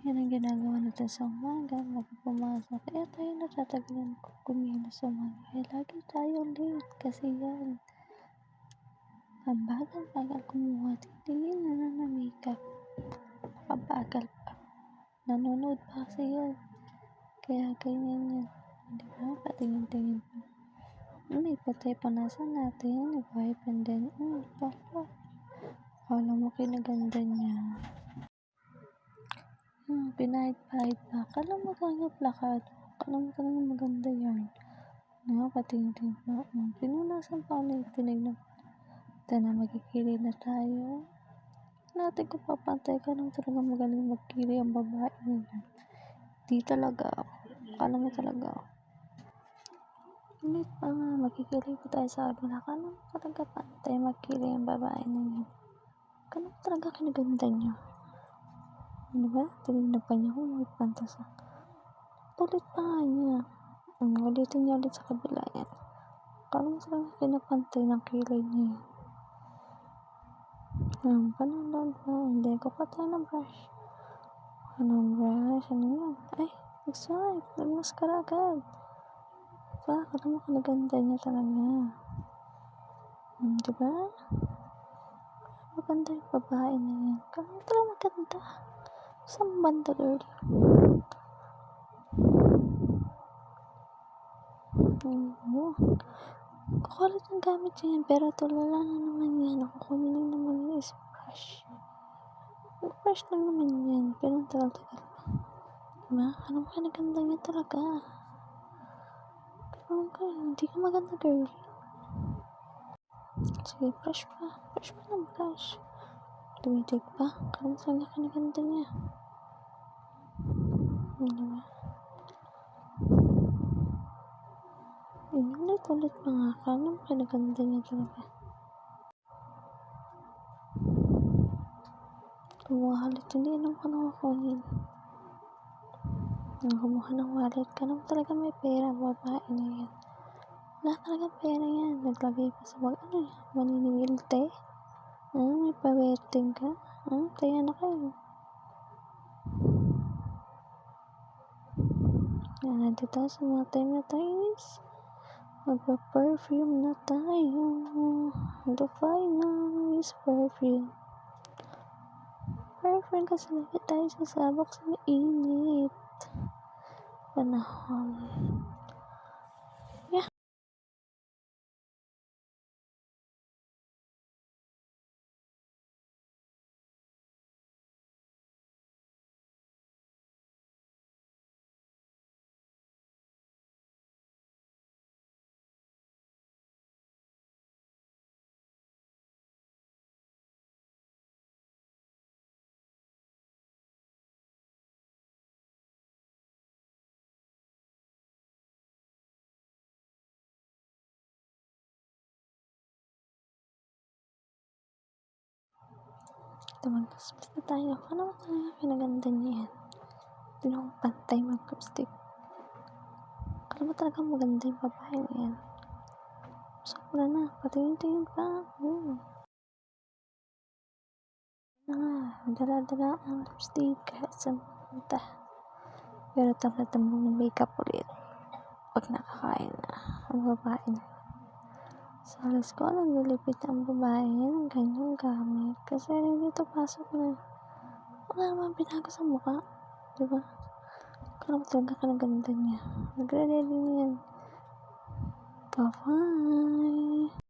Yan ang ginagawa natin sa umaga bago pumasok. Kaya tayo natatagalan kumilos sa umaga. Kaya lagi tayo late kasi yan. Ang bagal-bagal kumuha. Tingin na lang na makeup. Nakabagal pa. Nanonood pa kasi yan. Kaya ganyan yan. Diba? Patingin-tingin pa. May patay pa nasa natin. Wipe and then, papa. Akala mo kinaganda niya. Pinahid-pahid pa. Akala mo talaga plakado. Akala mo talaga maganda yan. Patingin-tingin pa. Pinunasan pa ulit. Tinignan pa. Ito na, magkikili na tayo. Natin kung papantay ka nang talaga magaling magkili ang babae na yan. Di talaga ako. Akala mo talaga ako. Ulit pa nga, magkikili pa tayo sa kabila. Akala mo talaga pantay magkili ang babae na yan. Akala mo talaga kinaganda niya. Diba? Tinignan pa niya kung may pantas. Ulit pa nga niya. Ulitin niya ulit sa kabila yan. Akala mo talaga kinapantay ng kilay niya. Panunod pa. Hindi, kuha tayo ng brush. Anong brush? Ano yan? Ay, nag-swipe. Nag-mascara agad. Akala mo kinaganda niya talaga. Diba? Maganda yung babae na yan. Akala mo talaga maganda. Saan banda, girl? Kukulit ang gamit yan, pero tulala na naman yan. Kukunin lang naman yung brush. Brush lang naman yan, pero ang tagal-tagal pa. Diba? Alam mo ka, naganda niya talaga. Alam ka, hindi ka maganda, girl. Sige, brush pa. Brush pa ng brush. Tumitig pa. Alam mo talaga ka, naganda niya. Diba? Ulit pa nga. Akala mo kinaganda niya talaga. Kumuha ulit. Hindi alam ko na kukunin. Kumuha ng wallet. Akala mo talaga may pera. Babae na yan. Wala talaga pera yan. Naglagay pa sa maniningil te. May pa-wetting ka. Kaya na kayo. Dito sa mga time na tayo is magpa-perfume na tayo. The final is perfume. Perfume kasi lagi tayo sasabak sa mainit panahon. Yeah. Mag-lipstick na tayo. Ano ba talaga kinaganda niya yan? Hindi na akong pantay mag-lipstick. Alam mo talaga maganda yung babae na yan. Sobra na. Patingin-tingin pa. Dala-dala ang lipstick kahit saan punta. Pero talaga mong makeup ulit. Pag nakakain na ang babae na. Sa alas ko, naglilipit ang babae ng ganyang gamit. Kasi dito pasok na. Wala naman binago sa mukha. Diba? Kala mo talaga ka ng ganda niya. Nagre-ready niyan. Bye-bye!